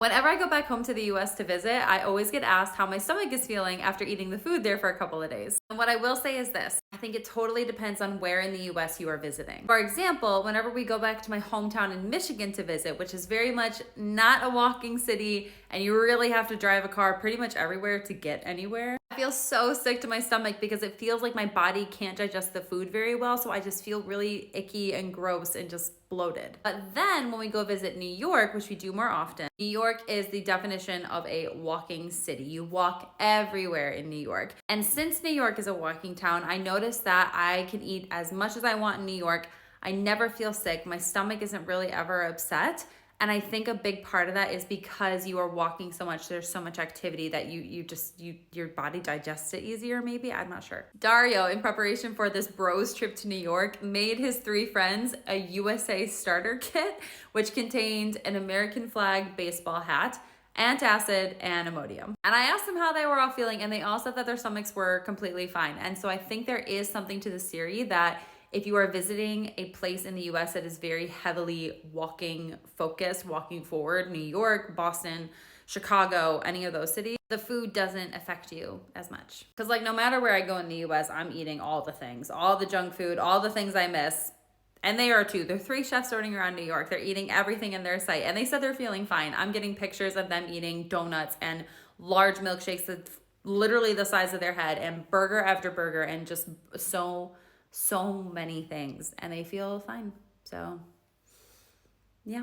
Whenever I go back home to the US to visit, I always get asked how my stomach is feeling after eating the food there for a couple of days. And what I will say is this, I think it totally depends on where in the US you are visiting. For example, whenever we go back to my hometown in Michigan to visit, which is very much not a walking city, and you really have to drive a car pretty much everywhere to get anywhere, I feel so sick to my stomach because it feels like my body can't digest the food very well. So I just feel really icky and gross and just bloated. But then when we go visit New York, which we do more often, New York is the definition of a walking city. You walk everywhere in New York. And since New York is a walking town, I noticed that I can eat as much as I want in New York. I never feel sick. My stomach isn't really ever upset. And I think a big part of that is because you are walking so much, there's so much activity that your body digests it easier maybe, I'm not sure. Dario, in preparation for this bros trip to New York, made his 3 friends a USA starter kit, which contained an American flag baseball hat, antacid, and Imodium. And I asked them how they were all feeling, and they all said that their stomachs were completely fine. And so I think there is something to this theory that if you are visiting a place in the US that is very heavily walking focused, walking forward, New York, Boston, Chicago, any of those cities, the food doesn't affect you as much. Because like no matter where I go in the US, I'm eating all the things, all the junk food, all the things I miss. And they are too. There are 3 chefs running around New York. They're eating everything in their sight. And they said they're feeling fine. I'm getting pictures of them eating donuts and large milkshakes that's literally the size of their head and burger after burger and just so many things, and they feel fine. So yeah.